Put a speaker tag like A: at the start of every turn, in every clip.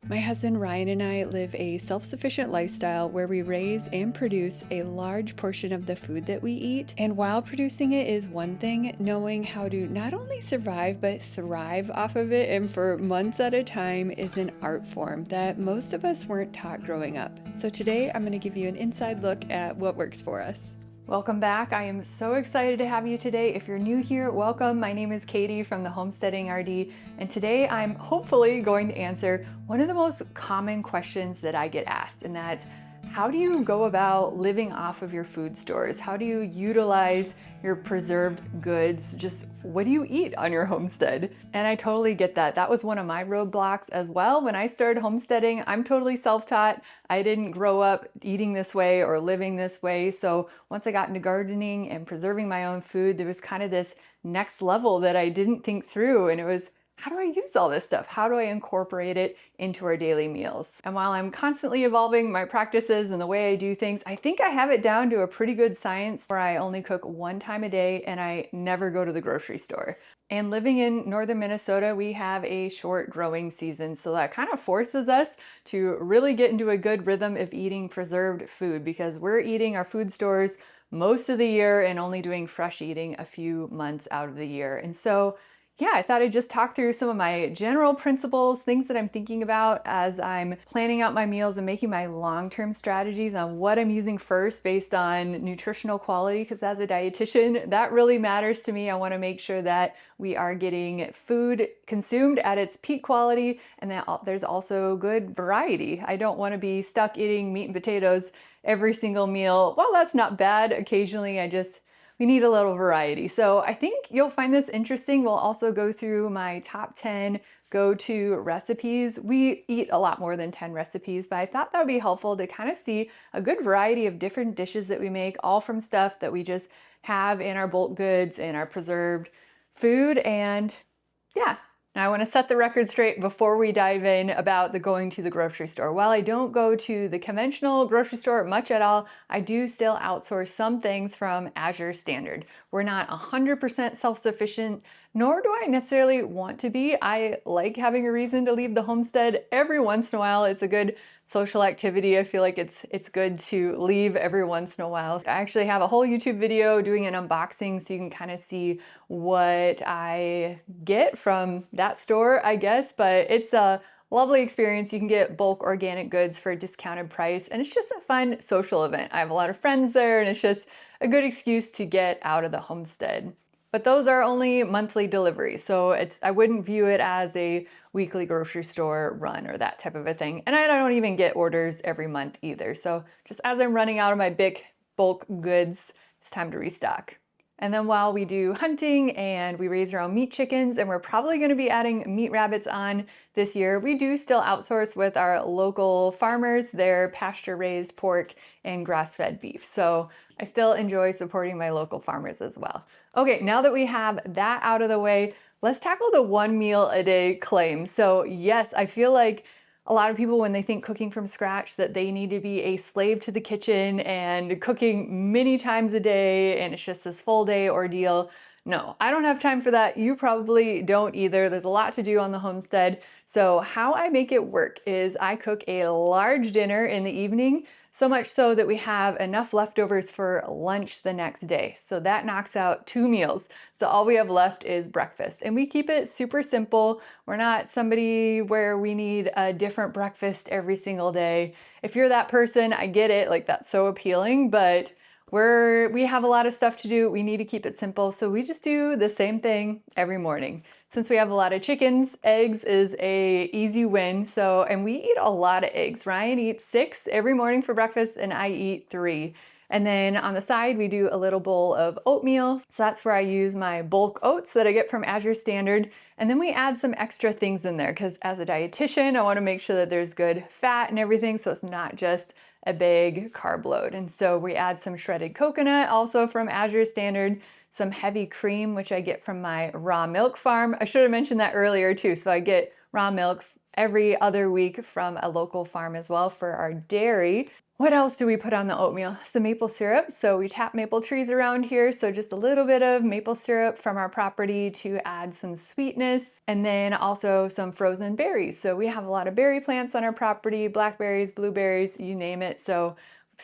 A: My husband Ryan and I live a self-sufficient lifestyle where we raise and produce a large portion of the food that we eat. And while producing it is one thing, knowing how to not only survive but thrive off of it and for months at a time is an art form that most of us weren't taught growing up. So today I'm going to give you an inside look at what works for us. Welcome back. I am so excited to have you today. If you're new here, welcome. My name is Katie from the Homesteading RD, and today I'm hopefully going to answer one of the most common questions that I get asked, and that's how do you go about living off of your food stores? How do you utilize your preserved goods? Just what do you eat on your homestead? And I totally get that. That was one of my roadblocks as well. When I started homesteading, I'm totally self-taught. I didn't grow up eating this way or living this way. So once I got into gardening and preserving my own food, there was kind of this next level that I didn't think through. And it was, how do I use all this stuff? How do I incorporate it into our daily meals? And while I'm constantly evolving my practices and the way I do things, I think I have it down to a pretty good science where I only cook one time a day and I never go to the grocery store. And living in northern Minnesota, we have a short growing season, so that kind of forces us to really get into a good rhythm of eating preserved food because we're eating our food stores most of the year and only doing fresh eating a few months out of the year. And so yeah, I thought I'd just talk through some of my general principles, things that I'm thinking about as I'm planning out my meals and making my long-term strategies on what I'm using first based on nutritional quality, because as a dietitian, that really matters to me. I want to make sure that we are getting food consumed at its peak quality and that there's also good variety. I don't want to be stuck eating meat and potatoes every single meal. Well, that's not bad. Occasionally, we need a little variety. So I think you'll find this interesting. We'll also go through my top 10 go-to recipes. We eat a lot more than 10 recipes, but I thought that would be helpful to kind of see a good variety of different dishes that we make, all from stuff that we just have in our bulk goods and our preserved food. And yeah, I want to set the record straight before we dive in about the going to the grocery store. While I don't go to the conventional grocery store much at all, I do still outsource some things from Azure Standard. We're not 100% self-sufficient, nor do I necessarily want to be. I like having a reason to leave the homestead every once in a while. It's a good social activity. I feel like it's good to leave every once in a while. I actually have a whole YouTube video doing an unboxing so you can kind of see what I get from that store, I guess, but it's a lovely experience. You can get bulk organic goods for a discounted price, and it's just a fun social event. I have a lot of friends there, and it's just a good excuse to get out of the homestead. But those are only monthly deliveries, so I wouldn't view it as a weekly grocery store run or that type of a thing. And I don't even get orders every month either. So just as I'm running out of my big bulk goods, it's time to restock. And then while we do hunting and we raise our own meat chickens, and we're probably going to be adding meat rabbits on this year, we do still outsource with our local farmers, their pasture-raised pork and grass-fed beef. So I still enjoy supporting my local farmers as well. Okay, now that we have that out of the way, let's tackle the one meal a day claim. So yes, I feel like a lot of people, when they think cooking from scratch, that they need to be a slave to the kitchen and cooking many times a day and it's just this full day ordeal. No, I don't have time for that. You probably don't either. There's a lot to do on the homestead. So how I make it work is I cook a large dinner in the evening, so much so that we have enough leftovers for lunch the next day. So that knocks out 2 meals. So all we have left is breakfast. And we keep it super simple. We're not somebody where we need a different breakfast every single day. If you're that person, I get it, like that's so appealing, but we have a lot of stuff to do. We need to keep it simple. So we just do the same thing every morning. Since we have a lot of chickens, eggs is a easy win. And we eat a lot of eggs. Ryan eats 6 every morning for breakfast and I eat 3. And then on the side, we do a little bowl of oatmeal. So that's where I use my bulk oats that I get from Azure Standard. And then we add some extra things in there because as a dietitian, I want to make sure that there's good fat and everything. So it's not just a big carb load. And so we add some shredded coconut also from Azure Standard, some heavy cream, which I get from my raw milk farm. I should have mentioned that earlier too. So I get raw milk every other week from a local farm as well for our dairy. What else do we put on the oatmeal? Some maple syrup. So we tap maple trees around here. So just a little bit of maple syrup from our property to add some sweetness. And then also some frozen berries. So we have a lot of berry plants on our property, blackberries, blueberries, you name it. So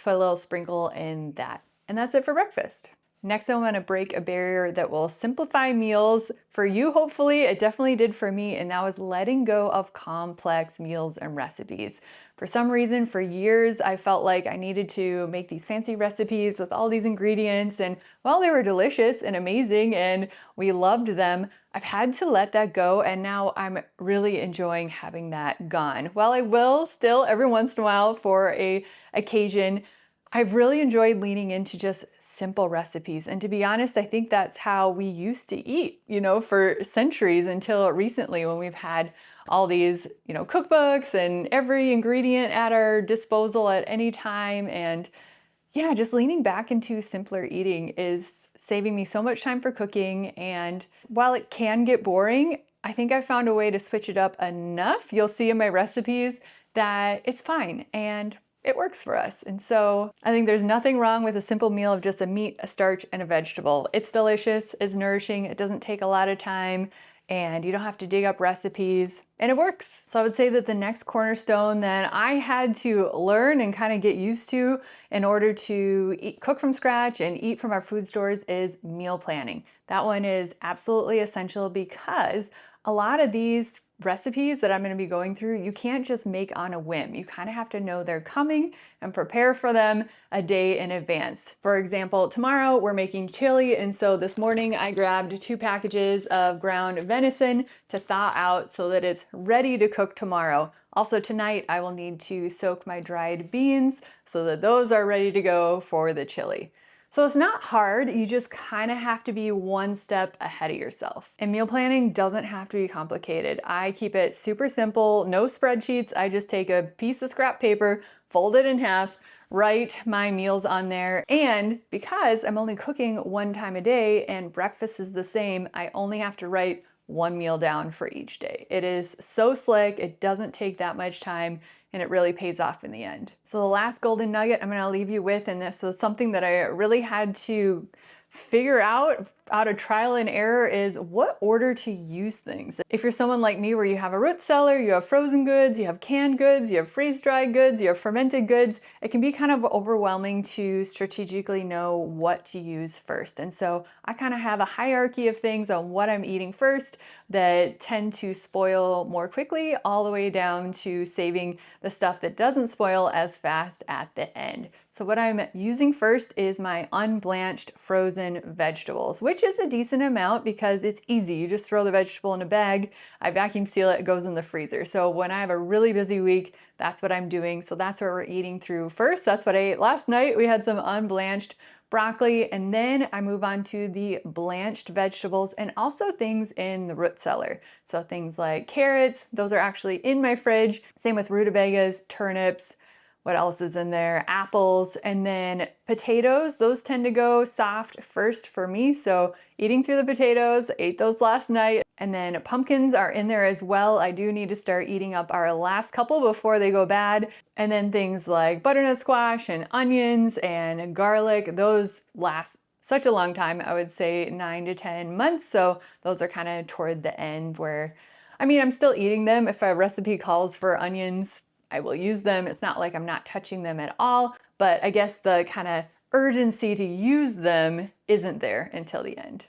A: put a little sprinkle in that. And that's it for breakfast. Next, I want to break a barrier that will simplify meals for you, hopefully. It definitely did for me, and that was letting go of complex meals and recipes. For some reason, for years, I felt like I needed to make these fancy recipes with all these ingredients, and while they were delicious and amazing and we loved them, I've had to let that go, and now I'm really enjoying having that gone. While I will still every once in a while for a occasion, I've really enjoyed leaning into just simple recipes. And to be honest, I think that's how we used to eat, for centuries until recently when we've had all these, cookbooks and every ingredient at our disposal at any time. And yeah, just leaning back into simpler eating is saving me so much time for cooking. And while it can get boring, I think I found a way to switch it up enough. You'll see in my recipes that it's fine and it works for us. And so I think there's nothing wrong with a simple meal of just a meat, a starch, and a vegetable. It's delicious, it's nourishing, it doesn't take a lot of time, and you don't have to dig up recipes, and it works. So I would say that the next cornerstone that I had to learn and kind of get used to in order to cook from scratch and eat from our food stores is meal planning. That one is absolutely essential because a lot of these recipes that I'm going to be going through, you can't just make on a whim. You kind of have to know they're coming and prepare for them a day in advance. For example, tomorrow we're making chili, and so this morning I grabbed 2 packages of ground venison to thaw out so that it's ready to cook tomorrow. Also tonight I will need to soak my dried beans so that those are ready to go for the chili. So it's not hard, you just kind of have to be one step ahead of yourself. And meal planning doesn't have to be complicated. I keep it super simple, no spreadsheets. I just take a piece of scrap paper, fold it in half, write my meals on there. And because I'm only cooking 1 time a day and breakfast is the same, I only have to write 1 meal down for each day. It is so slick, it doesn't take that much time, and it really pays off in the end. So the last golden nugget I'm gonna leave you with, and this was something that I really had to figure out of trial and error, is what order to use things. If you're someone like me where you have a root cellar, you have frozen goods, you have canned goods, you have freeze-dried goods, you have fermented goods, it can be kind of overwhelming to strategically know what to use first. And so I kind of have a hierarchy of things on what I'm eating first that tend to spoil more quickly, all the way down to saving the stuff that doesn't spoil as fast at the end. So what I'm using first is my unblanched frozen vegetables, which is a decent amount because it's easy. You just throw the vegetable in a bag, I vacuum seal it, it goes in the freezer. So when I have a really busy week, that's what I'm doing. So that's what we're eating through first. That's what I ate last night. We had some unblanched broccoli, and then I move on to the blanched vegetables and also things in the root cellar. So things like carrots, those are actually in my fridge. Same with rutabagas, turnips. What else is in there? Apples, and then potatoes. Those tend to go soft first for me. So eating through the potatoes, ate those last night. And then pumpkins are in there as well. I do need to start eating up our last couple before they go bad. And then things like butternut squash and onions and garlic, those last such a long time. I would say 9 to 10 months. So those are kind of toward the end where, I'm still eating them. If a recipe calls for onions, I will use them. It's not like I'm not touching them at all, but I guess the kind of urgency to use them isn't there until the end.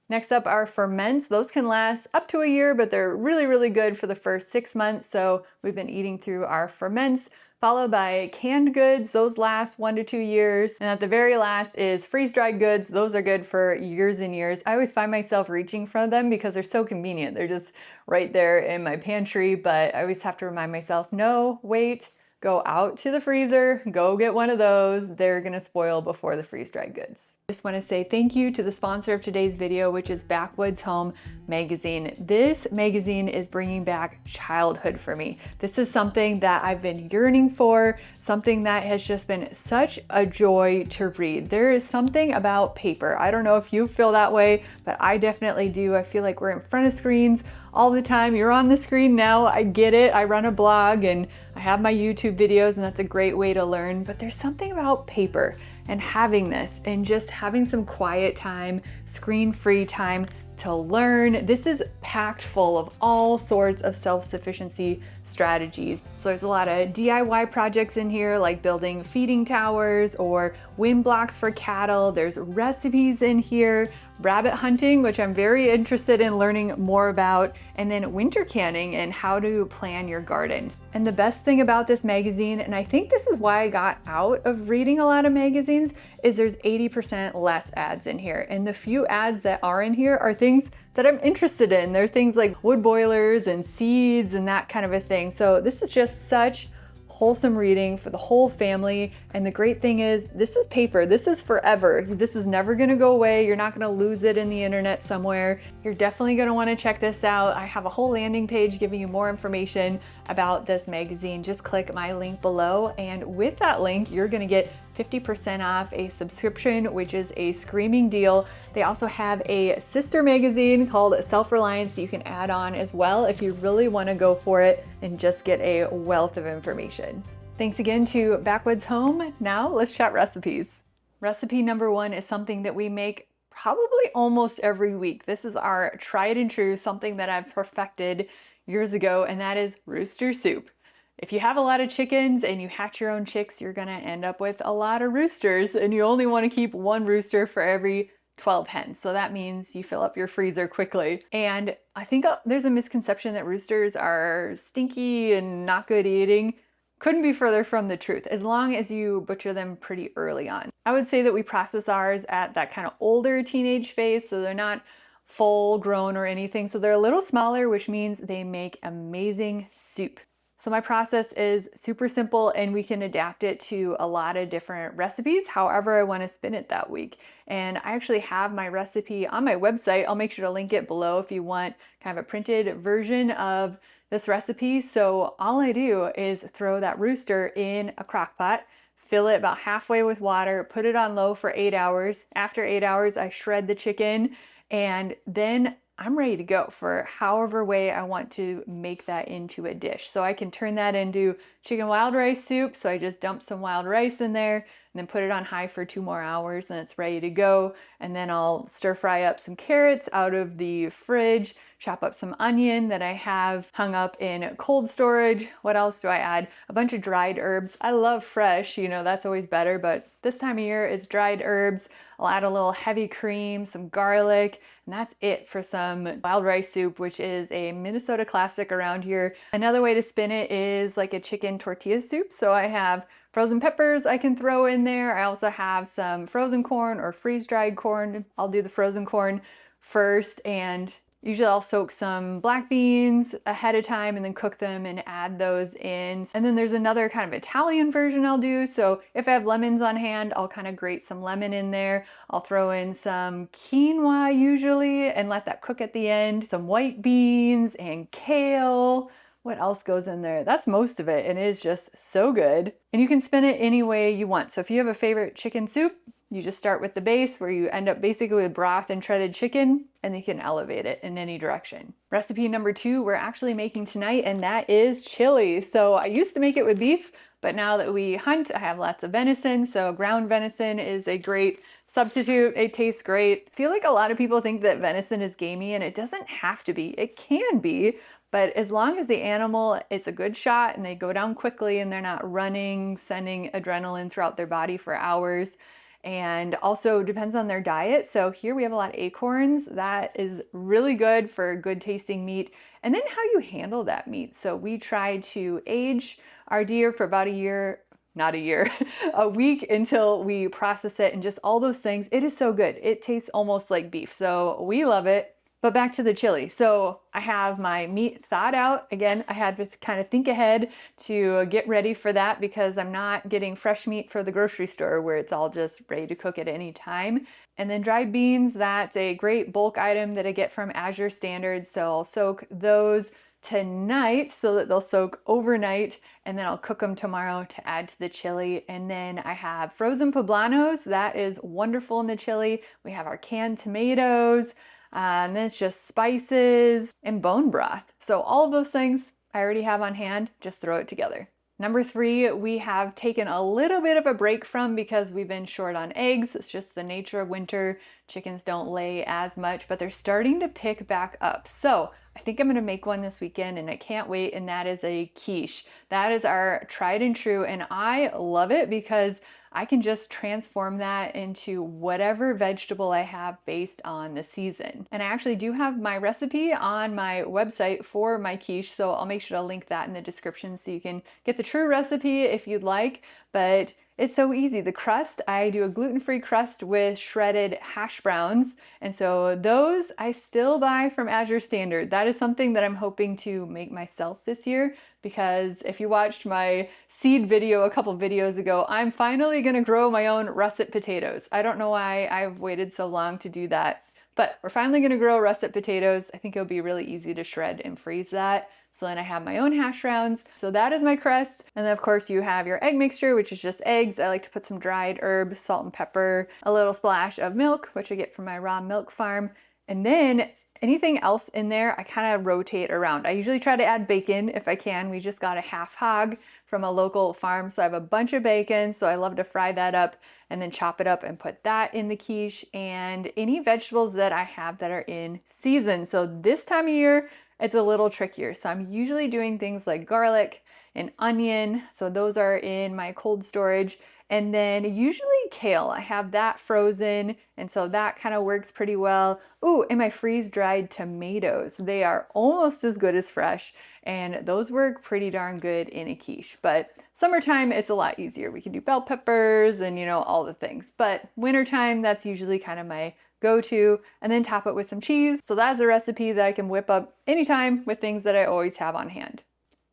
A: Next up are ferments. Those can last up to a year, but they're really, really good for the first 6 months. So we've been eating through our ferments, followed by canned goods. Those last 1 to 2 years. And at the very last is freeze-dried goods. Those are good for years and years. I always find myself reaching for them because they're so convenient. They're just right there in my pantry, but I always have to remind myself, no, wait, go out to the freezer, go get one of those. They're gonna spoil before the freeze-dried goods. I just wanna say thank you to the sponsor of today's video, which is Backwoods Home Magazine. This magazine is bringing back childhood for me. This is something that I've been yearning for, something that has just been such a joy to read. There is something about paper. I don't know if you feel that way, but I definitely do. I feel like we're in front of screens all the time. You're on the screen now, I get it. I run a blog and I have my YouTube videos, and that's a great way to learn, but there's something about paper and having this and just having some quiet time, screen-free time to learn. This is packed full of all sorts of self-sufficiency strategies. So there's a lot of DIY projects in here, like building feeding towers or wind blocks for cattle. There's recipes in here, rabbit hunting, which I'm very interested in learning more about, and then winter canning and how to plan your garden. And the best thing about this magazine, and I think this is why I got out of reading a lot of magazines, is there's 80% less ads in here. And the few ads that are in here are things that I'm interested in. They're things like wood boilers and seeds and that kind of a thing. So this is just such wholesome reading for the whole family. And the great thing is, this is paper. This is forever. This is never going to go away. You're not going to lose it in the internet somewhere. You're definitely going to want to check this out. I have a whole landing page giving you more information about this magazine. Just click my link below, and with that link, you're going to get 50% off a subscription, which is a screaming deal. They also have a sister magazine called Self-Reliance you can add on as well if you really want to go for it and just get a wealth of information. Thanks again to Backwoods Home. Now let's chat recipes. Recipe number 1 is something that we make probably almost every week. This is our tried and true, something that I've perfected years ago, and that is rooster soup. If you have a lot of chickens and you hatch your own chicks, you're gonna end up with a lot of roosters, and you only wanna keep 1 rooster for every 12 hens. So that means you fill up your freezer quickly. And I think there's a misconception that roosters are stinky and not good eating. Couldn't be further from the truth, as long as you butcher them pretty early on. I would say that we process ours at that kind of older teenage phase, so they're not full grown or anything. So they're a little smaller, which means they make amazing soup. So my process is super simple, and we can adapt it to a lot of different recipes, however I want to spin it that week. And I actually have my recipe on my website. I'll make sure to link it below if you want kind of a printed version of this recipe. So all I do is throw that rooster in a crock pot, fill it about halfway with water, put it on low for 8 hours. After 8 hours, I shred the chicken, and then I'm ready to go for however way I want to make that into a dish. So I can turn that into chicken wild rice soup. So I just dump some wild rice in there and then put it on high for 2 more hours, and it's ready to go. And then I'll stir fry up some carrots out of the fridge, chop up some onion that I have hung up in cold storage. What else do I add? A bunch of dried herbs. I love fresh, you know, that's always better, but this time of year it's dried herbs. I'll add a little heavy cream, some garlic, and that's it for some wild rice soup, which is a Minnesota classic around here. Another way to spin it is like a chicken tortilla soup. So I have frozen peppers I can throw in there. I also have some frozen corn or freeze-dried corn. I'll do the frozen corn first, and usually I'll soak some black beans ahead of time and then cook them and add those in. And then there's another kind of Italian version I'll do. So if I have lemons on hand, I'll kind of grate some lemon in there. I'll throw in some quinoa usually and let that cook at the end. Some white beans and kale. What else goes in there? That's most of it, and it is just so good. And you can spin it any way you want. So if you have a favorite chicken soup, you just start with the base where you end up basically with broth and shredded chicken, and you can elevate it in any direction. Recipe number 2 we're actually making tonight, and that is chili. So I used to make it with beef, but now that we hunt, I have lots of venison. So ground venison is a great substitute. It tastes great. I feel like a lot of people think that venison is gamey, and it doesn't have to be. It can be, but as long as the animal, it's a good shot and they go down quickly and they're not running, sending adrenaline throughout their body for hours. And also depends on their diet. So here we have a lot of acorns. That is really good for good tasting meat. And then how you handle that meat. So we try to age our deer for about a year, not a year, a week until we process it, and just all those things. It is so good. It tastes almost like beef. So we love it. But back to the chili. So I have my meat thawed out. Again, I had to kind of think ahead to get ready for that because I'm not getting fresh meat for the grocery store where it's all just ready to cook at any time. And then dried beans, that's a great bulk item that I get from Azure Standards. So I'll soak those tonight so that they'll soak overnight, and then I'll cook them tomorrow to add to the chili. And then I have frozen poblanos. That is wonderful in the chili. We have our canned tomatoes. And then it's just spices and bone broth. So all of those things I already have on hand, just throw it together. Number 3, we have taken a little bit of a break from because we've been short on eggs. It's just the nature of winter. Chickens don't lay as much, but they're starting to pick back up. So I think I'm gonna make one this weekend and I can't wait, and that is a quiche. That is our tried and true, and I love it because I can just transform that into whatever vegetable I have based on the season. And I actually do have my recipe on my website for my quiche, so I'll make sure to link that in the description so you can get the true recipe if you'd like. But it's so easy. The crust, I do a gluten-free crust with shredded hash browns. And so those I still buy from Azure Standard. That is something that I'm hoping to make myself this year, because if you watched my seed video a couple videos ago, I'm finally gonna grow my own russet potatoes. I don't know why I've waited so long to do that, but we're finally gonna grow russet potatoes. I think it'll be really easy to shred and freeze that. So then I have my own hash browns. So that is my crust. And then of course you have your egg mixture, which is just eggs. I like to put some dried herbs, salt and pepper, a little splash of milk, which I get from my raw milk farm. And then anything else in there, I kind of rotate around. I usually try to add bacon if I can. We just got a half hog from a local farm, so I have a bunch of bacon, so I love to fry that up and then chop it up and put that in the quiche, and any vegetables that I have that are in season. So this time of year, it's a little trickier. So I'm usually doing things like garlic and onion. So those are in my cold storage. And then usually kale, I have that frozen. And so that kind of works pretty well. Ooh, and my freeze-dried tomatoes. They are almost as good as fresh. And those work pretty darn good in a quiche. But summertime, it's a lot easier. We can do bell peppers and, all the things. But wintertime, that's usually kind of my go-to, and then top it with some cheese. So that's a recipe that I can whip up anytime with things that I always have on hand.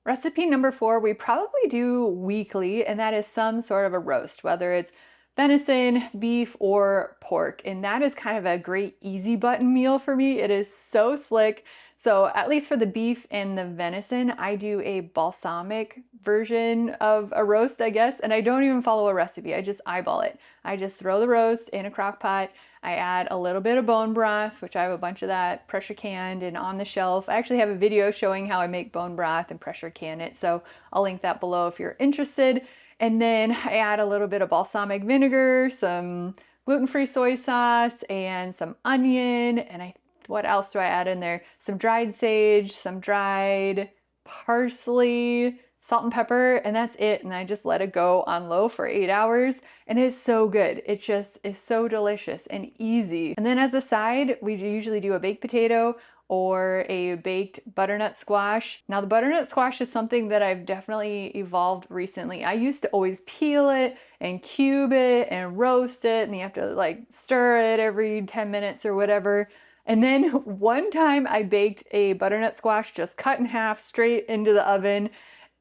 A: Recipe number 4, we probably do weekly, and that is some sort of a roast, whether it's venison, beef, or pork. And that is kind of a great easy button meal for me. It is so slick. So at least for the beef and the venison, I do a balsamic version of a roast, I guess, and I don't even follow a recipe. I just eyeball it. I just throw the roast in a crock pot. I add a little bit of bone broth, which I have a bunch of that pressure canned and on the shelf. I actually have a video showing how I make bone broth and pressure can it, so I'll link that below if you're interested. And then I add a little bit of balsamic vinegar, some gluten-free soy sauce, and some onion, and what else do I add in there? Some dried sage, some dried parsley, salt and pepper, and that's it. And I just let it go on low for 8 hours, and it's so good. It just is so delicious and easy. And then as a side, we usually do a baked potato or a baked butternut squash. Now the butternut squash is something that I've definitely evolved recently. I used to always peel it and cube it and roast it, and you have to stir it every 10 minutes or whatever. And then one time I baked a butternut squash just cut in half straight into the oven,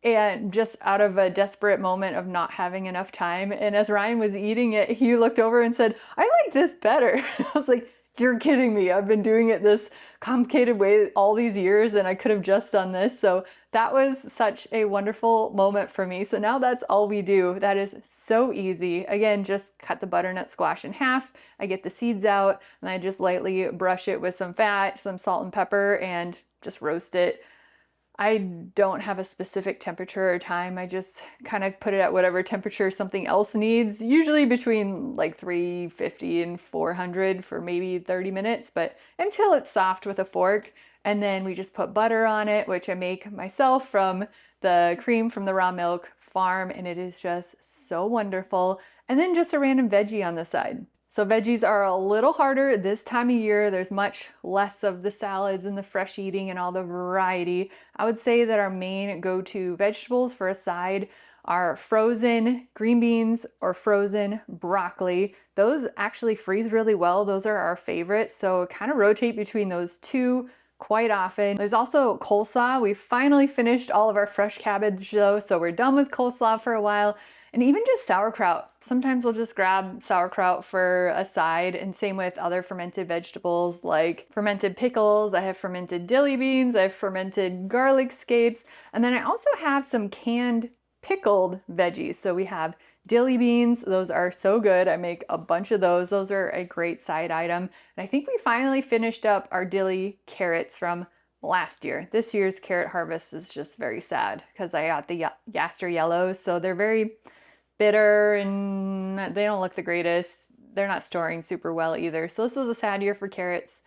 A: and just out of a desperate moment of not having enough time. And as Ryan was eating it, he looked over and said, "I like this better." I was like, "You're kidding me. I've been doing it this complicated way all these years and I could have just done this." So that was such a wonderful moment for me. So now that's all we do. That is so easy. Again, just cut the butternut squash in half. I get the seeds out and I just lightly brush it with some fat, some salt and pepper, and just roast it. I don't have a specific temperature or time. I just kind of put it at whatever temperature something else needs, usually between 350 and 400 for maybe 30 minutes, but until it's soft with a fork. And then we just put butter on it, which I make myself from the cream from the raw milk farm, and it is just so wonderful. And then just a random veggie on the side. So veggies are a little harder this time of year. There's much less of the salads and the fresh eating and all the variety. I would say that our main go-to vegetables for a side are frozen green beans or frozen broccoli. Those actually freeze really well. Those are our favorites. So kind of rotate between those two quite often. There's also coleslaw. We finally finished all of our fresh cabbage though, so we're done with coleslaw for a while. And even just sauerkraut. Sometimes we'll just grab sauerkraut for a side, and same with other fermented vegetables like fermented pickles. I have fermented dilly beans, I have fermented garlic scapes, and then I also have some canned pickled veggies. So we have dilly beans. Those are so good. I make a bunch of those. Those are a great side item. And I think we finally finished up our dilly carrots from last year. This year's carrot harvest is just very sad because I got the Yaster yellows. So they're very bitter and they don't look the greatest. They're not storing super well either. So this was a sad year for carrots.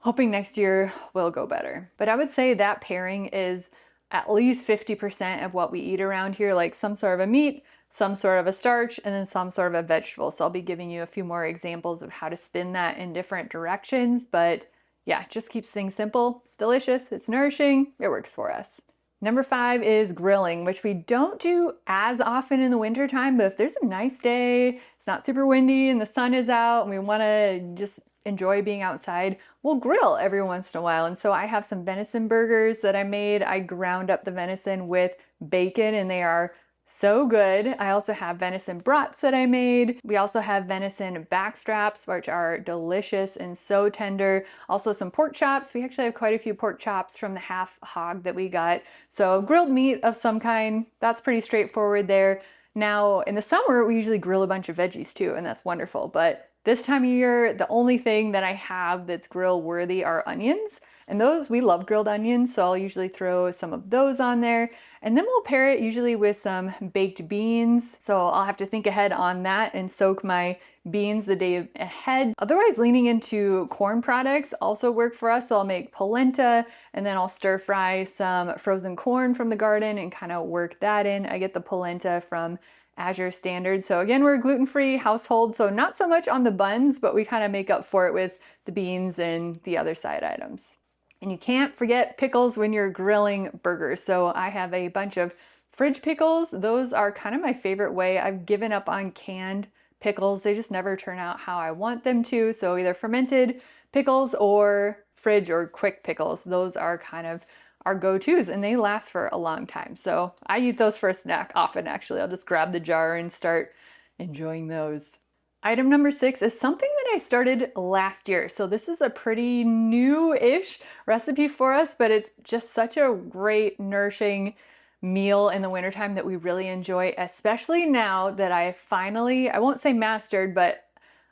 A: Hoping next year will go better. But I would say that pairing is at least 50% of what we eat around here, like some sort of a meat, some sort of a starch, and then some sort of a vegetable. So I'll be giving you a few more examples of how to spin that in different directions. But yeah, just keeps things simple. It's delicious, it's nourishing, it works for us. Number 5 is grilling, which we don't do as often in the winter time, but if there's a nice day, it's not super windy and the sun is out and we want to just enjoy being outside, we'll grill every once in a while. And so I have some venison burgers that I made. I ground up the venison with bacon and they are so good. I also have venison brats that I made. We also have venison backstraps, which are delicious and so tender. Also some pork chops. We actually have quite a few pork chops from the half hog that we got. So grilled meat of some kind, that's pretty straightforward there. Now in the summer, we usually grill a bunch of veggies too, and that's wonderful. But this time of year, the only thing that I have that's grill worthy are onions. And those, we love grilled onions, so I'll usually throw some of those on there. And then we'll pair it usually with some baked beans. So I'll have to think ahead on that and soak my beans the day ahead. Otherwise, leaning into corn products also work for us. So I'll make polenta and then I'll stir fry some frozen corn from the garden and kind of work that in. I get the polenta from Azure Standard. So again, we're a gluten-free household, so not so much on the buns, but we kind of make up for it with the beans and the other side items. And you can't forget pickles when you're grilling burgers. So I have a bunch of fridge pickles. Those are kind of my favorite way. I've given up on canned pickles. They just never turn out how I want them to. So either fermented pickles or fridge or quick pickles. Those are kind of our go-tos and they last for a long time. So I eat those for a snack often actually. I'll just grab the jar and start enjoying those. Item number 6 is something that I started last year. So this is a pretty new-ish recipe for us, but it's just such a great, nourishing meal in the wintertime that we really enjoy, especially now that I finally, I won't say mastered, but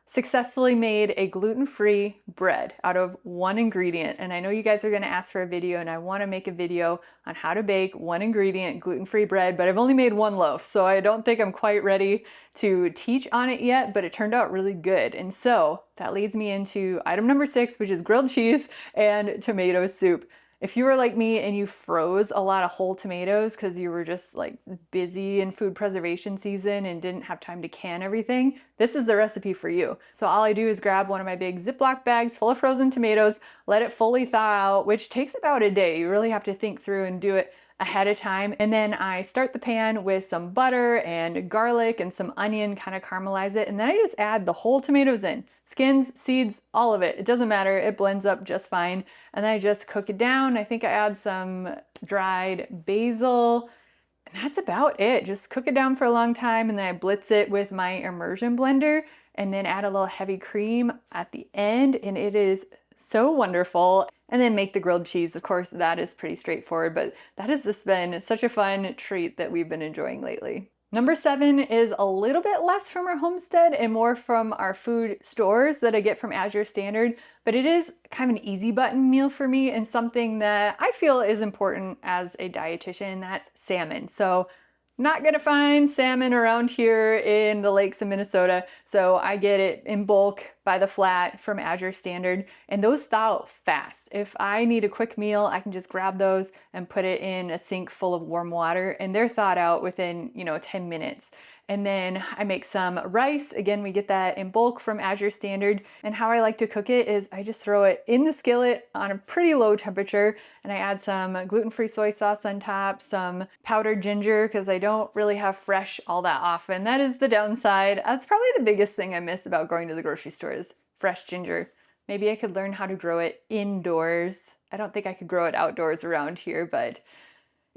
A: successfully made a gluten-free bread out of one ingredient. And I know you guys are going to ask for a video and I want to make a video on how to bake one ingredient gluten-free bread, but I've only made one loaf. So I don't think I'm quite ready to teach on it yet, but it turned out really good. And so that leads me into item number 6, which is grilled cheese and tomato soup. If you were like me and you froze a lot of whole tomatoes because you were just like busy in food preservation season and didn't have time to can everything, this is the recipe for you. So all I do is grab one of my big Ziploc bags full of frozen tomatoes, let it fully thaw out, which takes about a day. You really have to think through and do it ahead of time. And then I start the pan with some butter and garlic and some onion, kind of caramelize it. And then I just add the whole tomatoes in, skins, seeds, all of it. It doesn't matter, it blends up just fine. And then I just cook it down. I think I add some dried basil and that's about it. Just cook it down for a long time and then I blitz it with my immersion blender and then add a little heavy cream at the end and it is so wonderful. And then make the grilled cheese. Of course, that is pretty straightforward, but that has just been such a fun treat that we've been enjoying lately. Number 7 is a little bit less from our homestead and more from our food stores that I get from Azure Standard, but it is kind of an easy button meal for me and something that I feel is important as a dietitian, that's salmon. So not gonna find salmon around here in the lakes of Minnesota, so I get it in bulk by the flat from Azure Standard, and those thaw out fast. If I need a quick meal, I can just grab those and put it in a sink full of warm water, and they're thawed out within, 10 minutes. And then I make some rice. Again, we get that in bulk from Azure Standard. And how I like to cook it is I just throw it in the skillet on a pretty low temperature and I add some gluten-free soy sauce on top, some powdered ginger because I don't really have fresh all that often. That is the downside. That's probably the biggest thing I miss about going to the grocery store is fresh ginger. Maybe I could learn how to grow it indoors. I don't think I could grow it outdoors around here, but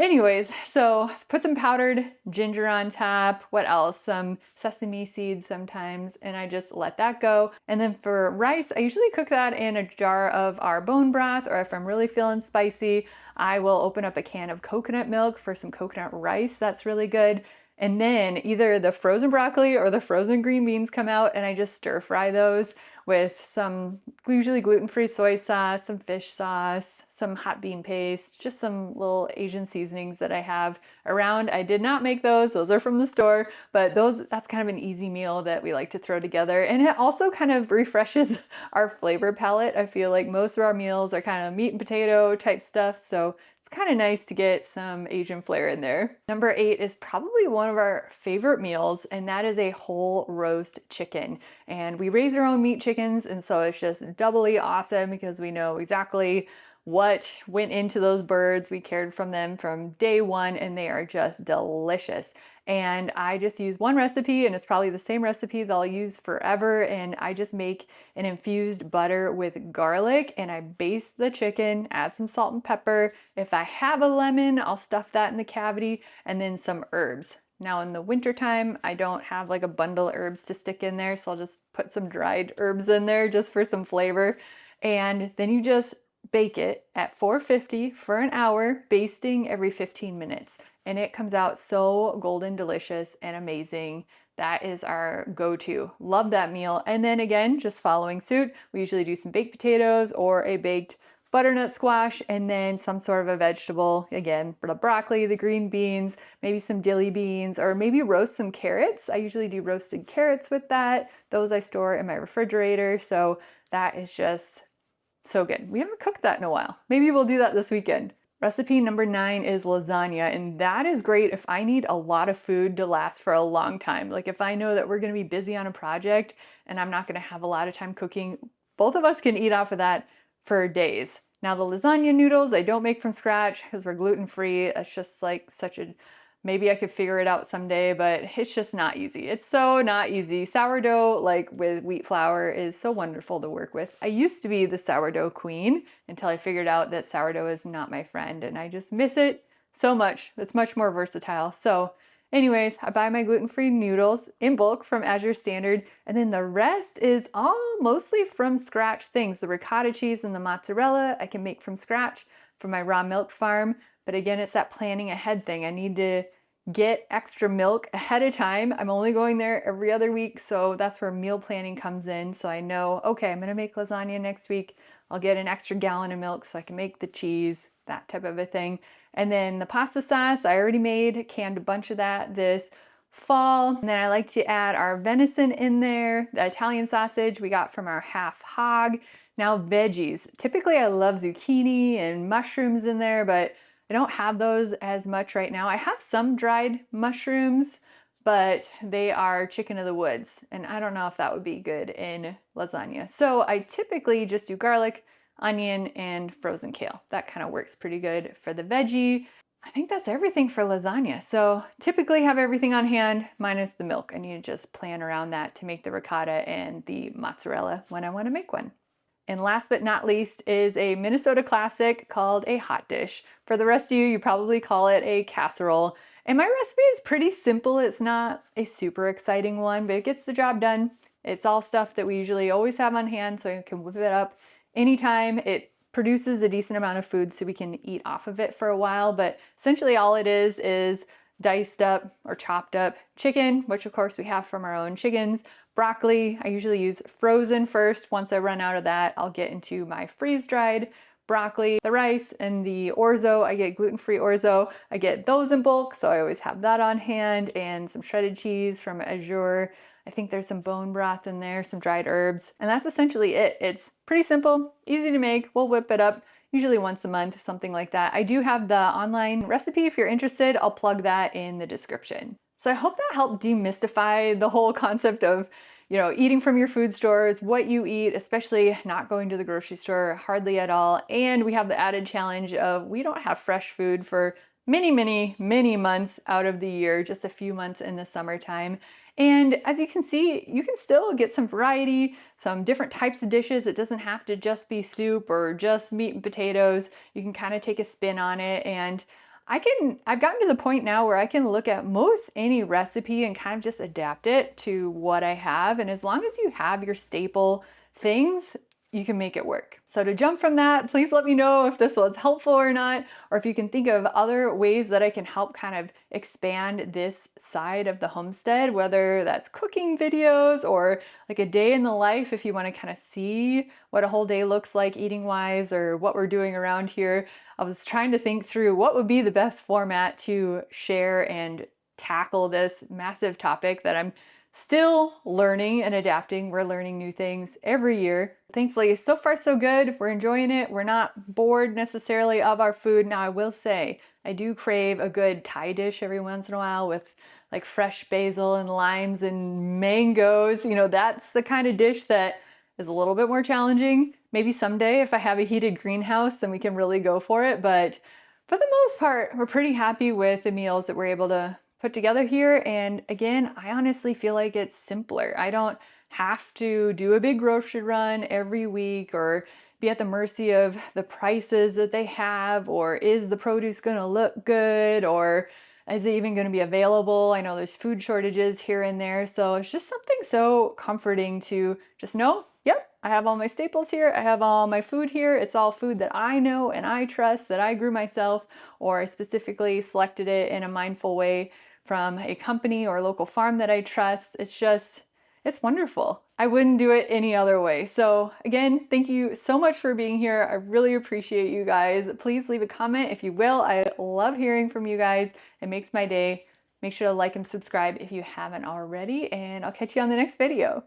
A: Anyways, so put some powdered ginger on top. What else? Some sesame seeds sometimes, and I just let that go. And then for rice, I usually cook that in a jar of our bone broth, or if I'm really feeling spicy, I will open up a can of coconut milk for some coconut rice. That's really good. And then either the frozen broccoli or the frozen green beans come out, and I just stir fry those with some usually gluten-free soy sauce, some fish sauce, some hot bean paste, just some little Asian seasonings that I have around. I did not make those are from the store, but that's kind of an easy meal that we like to throw together. And it also kind of refreshes our flavor palette. I feel like most of our meals are kind of meat and potato type stuff, so it's kind of nice to get some Asian flair in there. Number 8 is probably one of our favorite meals, and that is a whole roast chicken. And we raise our own meat chickens, and so it's just doubly awesome because we know exactly what went into those birds. We cared for them from day one, and they are just delicious. And I just use one recipe, and it's probably the same recipe that I'll use forever. And I just make an infused butter with garlic, and I baste the chicken, add some salt and pepper. If I have a lemon, I'll stuff that in the cavity, and then some herbs. Now in the wintertime, I don't have like a bundle of herbs to stick in there, so I'll just put some dried herbs in there just for some flavor. And then you just bake it at 450 for an hour, basting every 15 minutes. And it comes out so golden delicious and amazing. That is our go-to. Love that meal. And then again, just following suit, we usually do some baked potatoes or a baked butternut squash, and then some sort of a vegetable. Again, the broccoli, the green beans, maybe some dilly beans, or maybe roast some carrots. I usually do roasted carrots with that. Those I store in my refrigerator. So that is just so good. We haven't cooked that in a while. Maybe we'll do that this weekend. Recipe number 9 is lasagna, and that is great if I need a lot of food to last for a long time. Like if I know that we're going to be busy on a project and I'm not going to have a lot of time cooking, both of us can eat off of that for days. Now the lasagna noodles I don't make from scratch because we're gluten-free. It's just like maybe I could figure it out someday, but it's just not easy. It's so not easy. Sourdough, like with wheat flour, is so wonderful to work with. I used to be the sourdough queen until I figured out that sourdough is not my friend, and I just miss it so much. It's much more versatile. So anyways, I buy my gluten-free noodles in bulk from Azure Standard, and then the rest is all mostly from scratch things. The ricotta cheese and the mozzarella I can make from scratch from my raw milk farm. But again, it's that planning ahead thing. I need to get extra milk ahead of time. I'm only going there every other week, so that's where meal planning comes in. So I know, okay, I'm gonna make lasagna next week. I'll get an extra gallon of milk so I can make the cheese, that type of a thing. And then the pasta sauce, I already made, canned a bunch of that this fall. And then I like to add our venison in there, the Italian sausage we got from our half hog. Now veggies. Typically I love zucchini and mushrooms in there, but I don't have those as much right now. I have some dried mushrooms, but they are chicken of the woods, and I don't know if that would be good in lasagna. So I typically just do garlic, onion, and frozen kale. That kind of works pretty good for the veggie. I think that's everything for lasagna. So typically have everything on hand minus the milk. I need to just plan around that to make the ricotta and the mozzarella when I want to make one. And last but not least is a Minnesota classic called a hot dish. For the rest of you, you probably call it a casserole. And my recipe is pretty simple. It's not a super exciting one, but it gets the job done. It's all stuff that we usually always have on hand, so you can whip it up anytime. It produces a decent amount of food so we can eat off of it for a while, but essentially all it is diced up or chopped up chicken, which of course we have from our own chickens. Broccoli, I usually use frozen first. Once I run out of that, I'll get into my freeze-dried broccoli. The rice and the orzo, I get gluten-free orzo. I get those in bulk, so I always have that on hand, and some shredded cheese from Azure. I think there's some bone broth in there, some dried herbs, and that's essentially it. It's pretty simple, easy to make. We'll whip it up usually once a month, something like that. I do have the online recipe if you're interested. I'll plug that in the description. So I hope that helped demystify the whole concept of, eating from your food stores, what you eat, especially not going to the grocery store hardly at all. And we have the added challenge of we don't have fresh food for many, many, many months out of the year, just a few months in the summertime. And as you can see, you can still get some variety, some different types of dishes. It doesn't have to just be soup or just meat and potatoes. You can kind of take a spin on it. And I've gotten to the point now where I can look at most any recipe and kind of just adapt it to what I have. And as long as you have your staple things, you can make it work. So to jump from that, please let me know if this was helpful or not, or if you can think of other ways that I can help kind of expand this side of the homestead, whether that's cooking videos or like a day in the life, if you want to kind of see what a whole day looks like eating wise or what we're doing around here. I was trying to think through what would be the best format to share and tackle this massive topic that I'm still learning and adapting. We're learning new things every year. Thankfully, so far so good. We're enjoying it. We're not bored necessarily of our food. Now, I will say, I do crave a good Thai dish every once in a while with like fresh basil and limes and mangoes. You know, that's the kind of dish that is a little bit more challenging. Maybe someday if I have a heated greenhouse, then we can really go for it. But for the most part, we're pretty happy with the meals that we're able to put together here. And again, I honestly feel like it's simpler. I don't have to do a big grocery run every week or be at the mercy of the prices that they have, or is the produce going to look good, or is it even going to be available? I know there's food shortages here and there. So it's just something so comforting to just know, yep, I have all my staples here. I have all my food here. It's all food that I know and I trust, that I grew myself, or I specifically selected it in a mindful way from a company or local farm that I trust. It's wonderful. I wouldn't do it any other way. So again, thank you so much for being here. I really appreciate you guys. Please leave a comment if you will. I love hearing from you guys. It makes my day. Make sure to like and subscribe if you haven't already, and I'll catch you on the next video.